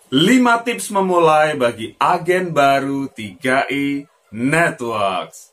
5 tips memulai bagi agen baru 3i Networks.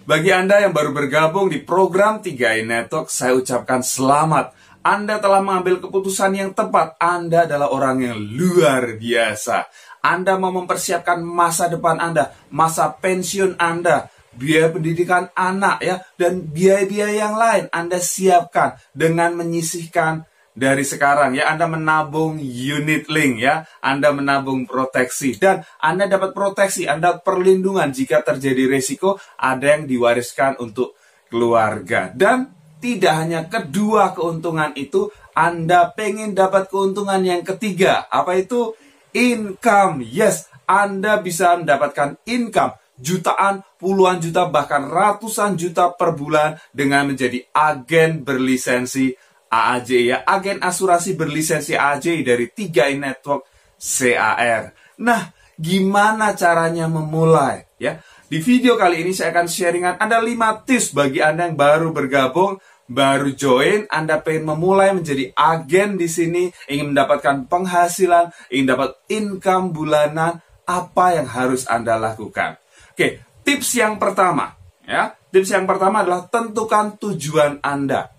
Bagi Anda yang baru bergabung di program 3i Network, saya ucapkan selamat. Anda telah mengambil keputusan yang tepat. Anda adalah orang yang luar biasa. Anda mau mempersiapkan masa depan Anda, masa pensiun Anda, biaya pendidikan anak ya, dan biaya-biaya yang lain Anda siapkan dengan menyisihkan dari sekarang ya. Anda menabung unit link ya, Anda menabung proteksi, dan Anda dapat proteksi, Anda perlindungan jika terjadi resiko, ada yang diwariskan untuk keluarga. Dan tidak hanya kedua keuntungan itu, Anda pengen dapat keuntungan yang ketiga. Apa itu? Income. Yes, Anda bisa mendapatkan income jutaan, puluhan juta, bahkan ratusan juta per bulan dengan menjadi agen berlisensi AAJ ya, agen asuransi berlisensi AAJ dari 3i Network CAR. Nah, gimana caranya memulai ya? Di video kali ini saya akan sharingan ada 5 tips bagi Anda yang baru bergabung, baru join, Anda pengen memulai menjadi agen di sini, ingin mendapatkan penghasilan, ingin dapat income bulanan, apa yang harus Anda lakukan? Oke, tips yang pertama ya. Tips yang pertama adalah tentukan tujuan Anda.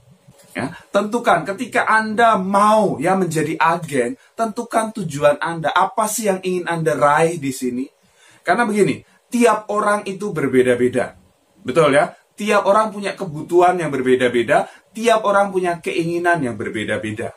Ya, tentukan ketika Anda mau ya menjadi agen, tentukan tujuan Anda. Apa sih yang ingin Anda raih di sini? Karena begini, tiap orang itu berbeda-beda. Betul ya? Tiap orang punya kebutuhan yang berbeda-beda, tiap orang punya keinginan yang berbeda-beda.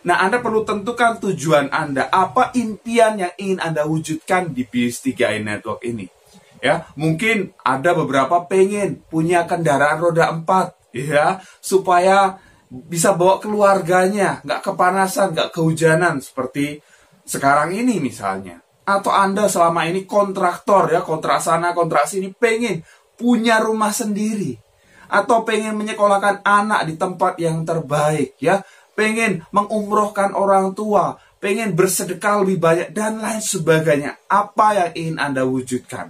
Nah, Anda perlu tentukan tujuan Anda, apa impian yang ingin Anda wujudkan di bisnis 3i Network ini. Ya, mungkin ada beberapa pengen punya kendaraan roda 4, ya, supaya bisa bawa keluarganya, nggak kepanasan, nggak kehujanan, seperti sekarang ini misalnya. Atau Anda selama ini kontraktor, ya, kontrak sana, kontrak sini, pengen punya rumah sendiri, atau pengen menyekolahkan anak di tempat yang terbaik ya, pengen mengumrohkan orang tua, pengen bersedekah lebih banyak, dan lain sebagainya. Apa yang ingin Anda wujudkan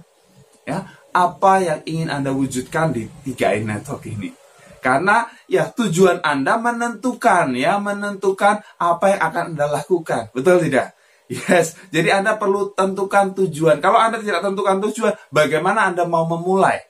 ya? Apa yang ingin Anda wujudkan di 3i Network ini? Karena ya tujuan Anda menentukan apa yang akan Anda lakukan. Betul tidak? Yes, jadi Anda perlu tentukan tujuan. Kalau Anda tidak tentukan tujuan, bagaimana Anda mau memulai?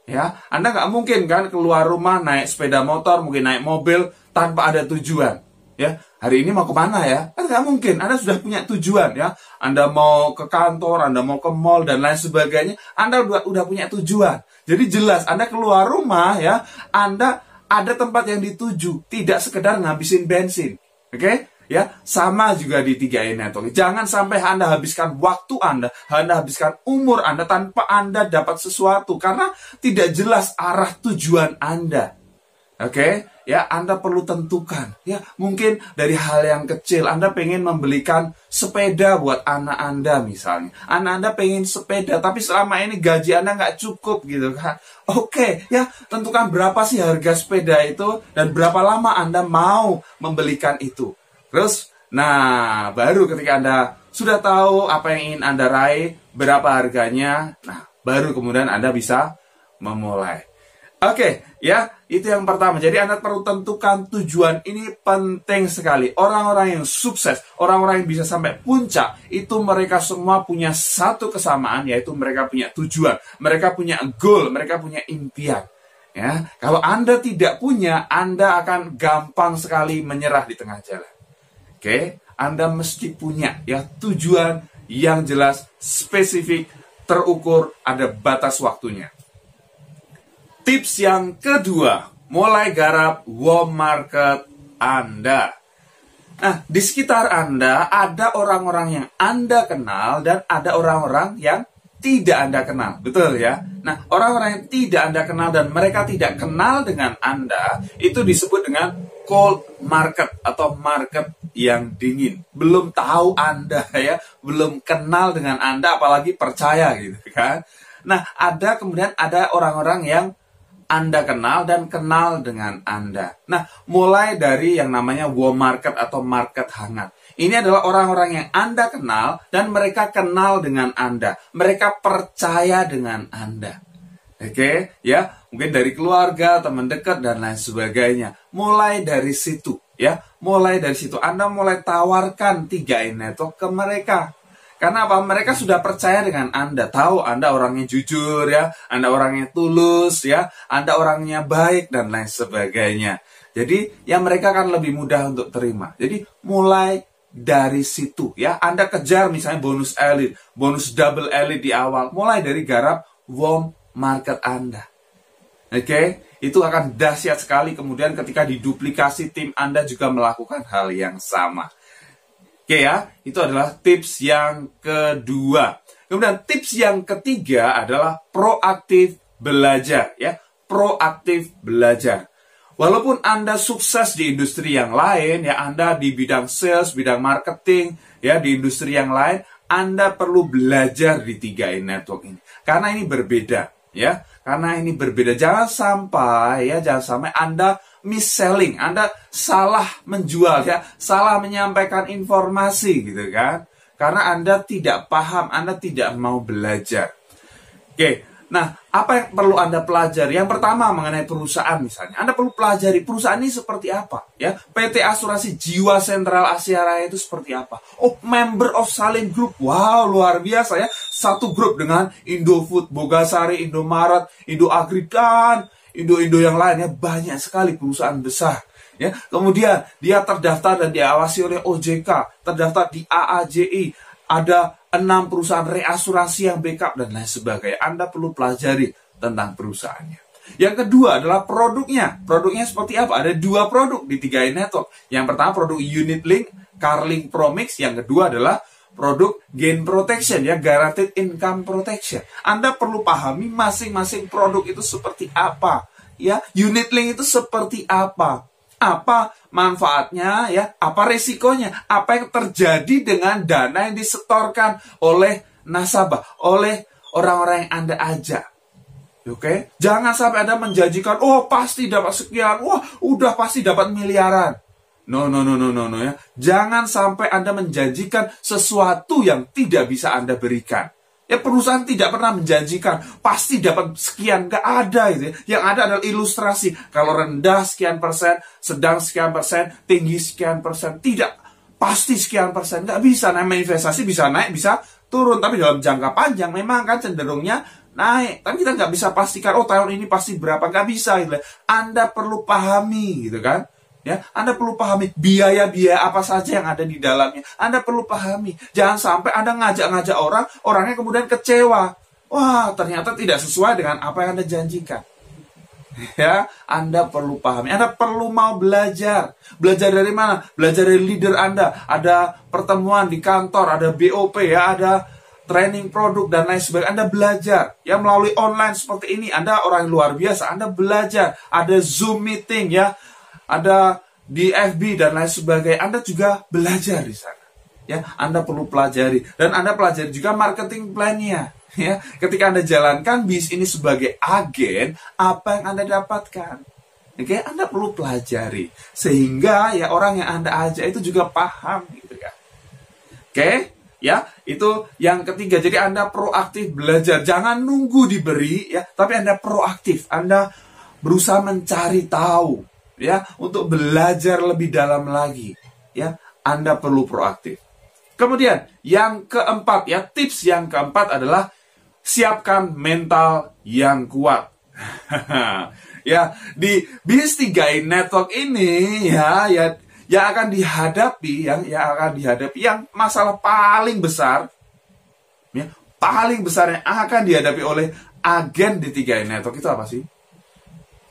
Ya, Anda nggak mungkin kan keluar rumah naik sepeda motor, mungkin naik mobil tanpa ada tujuan. Ya, hari ini mau kemana ya? Kan nggak mungkin. Anda sudah punya tujuan ya. Anda mau ke kantor, Anda mau ke mall dan lain sebagainya. Anda udah punya tujuan. Jadi jelas Anda keluar rumah ya, Anda ada tempat yang dituju, tidak sekedar ngabisin bensin. Oke? Ya, sama juga di 3i Network. Jangan sampai Anda habiskan waktu Anda habiskan umur Anda tanpa Anda dapat sesuatu karena tidak jelas arah tujuan Anda. Oke? Ya, Anda perlu tentukan. Ya, mungkin dari hal yang kecil Anda pengen membelikan sepeda buat anak Anda misalnya. Anak Anda pengen sepeda, tapi selama ini gaji Anda nggak cukup gitu kan. Oke, ya, tentukan berapa sih harga sepeda itu dan berapa lama Anda mau membelikan itu. Terus, nah, baru ketika Anda sudah tahu apa yang ingin Anda raih, berapa harganya, nah, baru kemudian Anda bisa memulai. Oke, ya, itu yang pertama. Jadi Anda perlu tentukan tujuan. Ini penting sekali. Orang-orang yang sukses, orang-orang yang bisa sampai puncak, itu mereka semua punya satu kesamaan, yaitu mereka punya tujuan. Mereka punya goal, mereka punya impian. Ya, kalau Anda tidak punya, Anda akan gampang sekali menyerah di tengah jalan. Oke, Anda mesti punya ya tujuan yang jelas, spesifik, terukur, ada batas waktunya. Tips yang kedua, mulai garap warm market Anda. Nah, di sekitar Anda ada orang-orang yang Anda kenal dan ada orang-orang yang tidak Anda kenal. Betul ya? Nah, orang-orang yang tidak Anda kenal dan mereka tidak kenal dengan Anda, itu disebut dengan cold market atau market yang dingin. Belum tahu Anda ya, belum kenal dengan Anda apalagi percaya gitu kan. Nah, kemudian ada orang-orang yang Anda kenal dan kenal dengan Anda. Nah, mulai dari yang namanya warm market atau market hangat. Ini adalah orang-orang yang Anda kenal dan mereka kenal dengan Anda. Mereka percaya dengan Anda. Oke, ya, mungkin dari keluarga, teman dekat dan lain sebagainya. Mulai dari situ, ya. Mulai dari situ Anda mulai tawarkan 3i Network ke mereka. Karena apa? Mereka sudah percaya dengan Anda, tahu Anda orangnya jujur, ya, Anda orangnya tulus, ya, Anda orangnya baik dan lain sebagainya. Jadi, ya mereka akan lebih mudah untuk terima. Jadi, mulai dari situ, ya. Anda kejar misalnya bonus elite, bonus double elite di awal, mulai dari garap warm market Anda. Oke, itu akan dahsyat sekali. Kemudian ketika diduplikasi, tim Anda juga melakukan hal yang sama. Oke ya, itu adalah tips yang kedua. Kemudian tips yang ketiga adalah proaktif belajar, ya. Proaktif belajar. Walaupun Anda sukses di industri yang lain, ya, Anda di bidang sales, bidang marketing, ya, di industri yang lain, Anda perlu belajar di 3i Network ini. Karena ini berbeda, ya. Karena ini berbeda. Jangan sampai Anda mis-selling, Anda salah menjual, ya, salah menyampaikan informasi, gitu kan. Karena Anda tidak paham, Anda tidak mau belajar. Oke. Nah, apa yang perlu Anda pelajari? Yang pertama mengenai perusahaan misalnya. Anda perlu pelajari perusahaan ini seperti apa, ya. PT Asuransi Jiwa Sentral Asia Raya itu seperti apa? Oh, member of Salim Group. Wow, luar biasa, ya. Satu grup dengan Indofood, Bogasari, Indomaret, Indo Agri dan Indo yang lainnya. Banyak sekali perusahaan besar, ya. Kemudian dia terdaftar dan diawasi oleh OJK, terdaftar di AAJI. Ada 6 perusahaan reasuransi yang backup dan lain sebagainya. Anda perlu pelajari tentang perusahaannya. Yang kedua adalah produknya. Produknya seperti apa? Ada 2 produk di 3i Network. Yang pertama produk Unit Link, Carlink Promix. Yang kedua adalah produk Gain Protection, ya, Guaranteed Income Protection. Anda perlu pahami masing-masing produk itu seperti apa, ya. Unit Link itu seperti apa? Apa manfaatnya, ya? Apa resikonya? Apa yang terjadi dengan dana yang disetorkan oleh nasabah, oleh orang-orang yang Anda ajak? Oke? Jangan sampai Anda menjanjikan, oh pasti dapat sekian, wah udah pasti dapat miliaran. No, ya. Jangan sampai Anda menjanjikan sesuatu yang tidak bisa Anda berikan. Ya, perusahaan tidak pernah menjanjikan pasti dapat sekian, nggak ada itu. Yang ada adalah ilustrasi. Kalau rendah sekian persen, sedang sekian persen, tinggi sekian persen, tidak pasti sekian persen, nggak bisa. Namanya investasi bisa naik, bisa turun, tapi dalam jangka panjang memang kan cenderungnya naik. Tapi kita nggak bisa pastikan, oh tahun ini pasti berapa, nggak bisa. Gitu. Anda perlu pahami, gitu kan? Ya, Anda perlu pahami biaya-biaya apa saja yang ada di dalamnya. Anda perlu pahami. Jangan sampai Anda ngajak-ngajak orang, orangnya kemudian kecewa. Wah, ternyata tidak sesuai dengan apa yang Anda janjikan. Ya, Anda perlu pahami. Anda perlu mau belajar. Belajar dari mana? Belajar dari leader Anda. Ada pertemuan di kantor, ada BOP, ya, ada training produk dan lain sebagainya. Anda belajar, ya, melalui online seperti ini. Anda orang yang luar biasa. Anda belajar. Ada Zoom meeting, ya. Ada di FB dan lain sebagainya. Anda juga belajar di sana, ya. Anda perlu pelajari dan Anda pelajari juga marketing plan-nya, ya. Ketika Anda jalankan bis ini sebagai agen, apa yang Anda dapatkan? Oke, Anda perlu pelajari sehingga ya orang yang Anda ajak itu juga paham, gitu ya. Oke, ya, itu yang ketiga. Jadi Anda proaktif belajar, jangan nunggu diberi, ya, tapi Anda proaktif. Anda berusaha mencari tahu, ya, untuk belajar lebih dalam lagi, ya. Anda perlu proaktif. Kemudian yang keempat, ya, tips yang keempat adalah siapkan mental yang kuat. Ya, di bis 3i Network ini, ya, yang akan dihadapi, yang akan dihadapi yang masalah paling besar, ya, paling besar yang akan dihadapi oleh agen di 3i Network itu apa sih?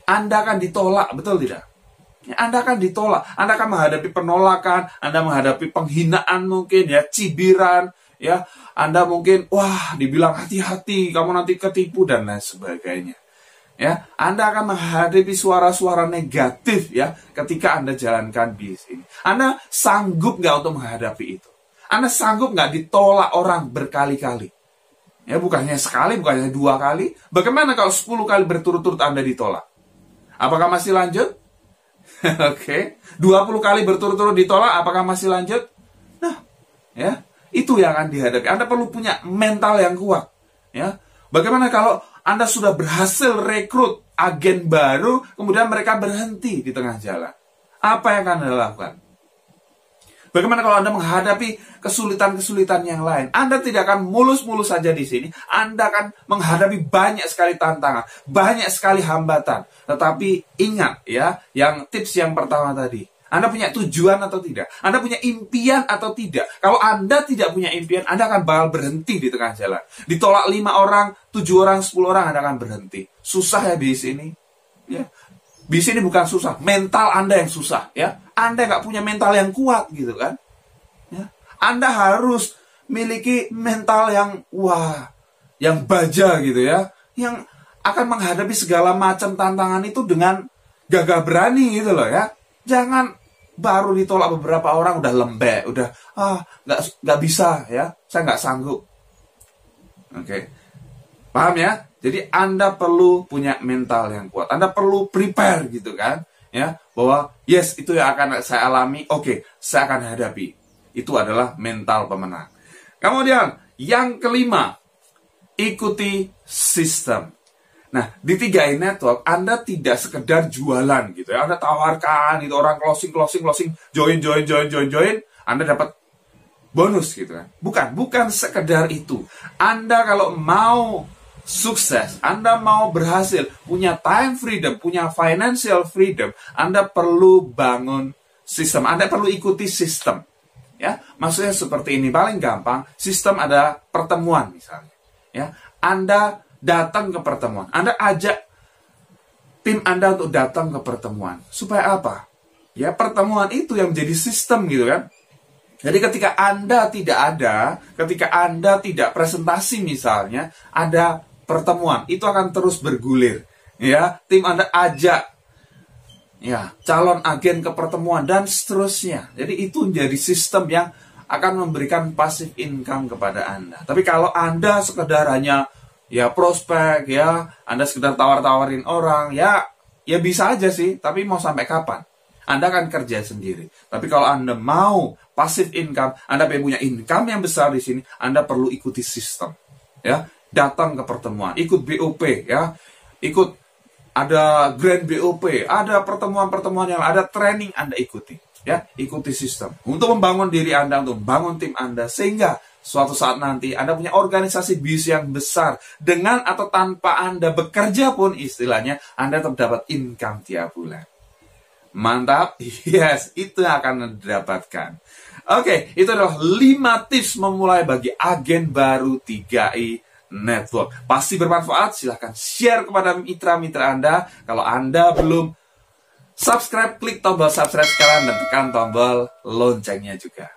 Anda akan ditolak, betul tidak? Anda akan ditolak, Anda akan menghadapi penolakan, Anda menghadapi penghinaan mungkin, ya, cibiran, ya, Anda mungkin, wah, dibilang hati-hati, kamu nanti ketipu dan lain sebagainya, ya. Anda akan menghadapi suara-suara negatif, ya, ketika Anda jalankan bis ini. Anda sanggup nggak untuk menghadapi itu? Anda sanggup nggak ditolak orang berkali-kali? Ya, bukannya sekali, bukannya 2 kali. Bagaimana kalau 10 kali berturut-turut Anda ditolak? Apakah masih lanjut? Oke, 20 kali berturut-turut ditolak, apakah masih lanjut? Nah, Ya, itu yang akan dihadapi. Anda perlu punya mental yang kuat. Ya, bagaimana kalau Anda sudah berhasil rekrut agen baru, kemudian mereka berhenti di tengah jalan? Apa yang akan Anda lakukan? Bagaimana kalau Anda menghadapi kesulitan-kesulitan yang lain? Anda tidak akan mulus-mulus saja di sini. Anda akan menghadapi banyak sekali tantangan, banyak sekali hambatan. Tetapi ingat ya, yang tips yang pertama tadi. Anda punya tujuan atau tidak? Anda punya impian atau tidak? Kalau Anda tidak punya impian, Anda akan bakal berhenti di tengah jalan. Ditolak 5 orang, 7 orang, 10 orang, Anda akan berhenti. Susah ya bis ini. Ya. Bis ini bukan susah, mental Anda yang susah. Ya. Anda nggak punya mental yang kuat gitu kan. Ya. Anda harus miliki mental yang yang baja gitu ya. Yang akan menghadapi segala macam tantangan itu dengan gagah berani gitu loh ya. Jangan baru ditolak beberapa orang udah lembek, udah nggak bisa ya, saya nggak sanggup. Oke, paham ya? Jadi Anda perlu punya mental yang kuat. Anda perlu prepare gitu kan, ya bahwa yes itu yang akan saya alami. Oke, saya akan hadapi. Itu adalah mental pemenang. Kemudian yang kelima, ikuti sistem. Nah, di 3i Network, Anda tidak sekedar jualan gitu ya. Anda tawarkan itu orang closing, join, Anda dapat bonus gitu kan. Bukan sekedar itu. Anda kalau mau sukses, Anda mau berhasil, punya time freedom, punya financial freedom, Anda perlu bangun sistem. Anda perlu ikuti sistem. Ya, maksudnya seperti ini, paling gampang, sistem ada pertemuan misalnya. Ya, Anda datang ke pertemuan. Anda ajak tim Anda untuk datang ke pertemuan. Supaya apa? Ya, pertemuan itu yang menjadi sistem gitu kan. Jadi ketika Anda tidak ada, ketika Anda tidak presentasi misalnya, ada pertemuan, itu akan terus bergulir. Ya, tim Anda ajak ya, calon agen ke pertemuan dan seterusnya. Jadi itu menjadi sistem yang akan memberikan passive income kepada Anda. Tapi kalau Anda sekedar hanya ya prospek ya, Anda sekedar tawar-tawarin orang, ya bisa aja sih, tapi mau sampai kapan? Anda akan kerja sendiri. Tapi kalau Anda mau passive income, Anda punya income yang besar di sini, Anda perlu ikuti sistem. Ya, datang ke pertemuan, ikut BOP ya. Ikut ada grand BOP, ada pertemuan-pertemuan yang ada training Anda ikuti. Ya, ikuti sistem untuk membangun diri Anda, untuk membangun tim Anda, sehingga suatu saat nanti Anda punya organisasi bisnis yang besar. Dengan atau tanpa Anda bekerja pun istilahnya, Anda tetap dapat income tiap bulan. Mantap? Yes, itu yang akan Anda dapatkan. Oke, itu adalah 5 tips memulai bagi agen baru 3i Network. Pasti bermanfaat, silahkan share kepada mitra-mitra Anda. Kalau Anda belum subscribe, klik tombol subscribe sekarang dan tekan tombol loncengnya juga.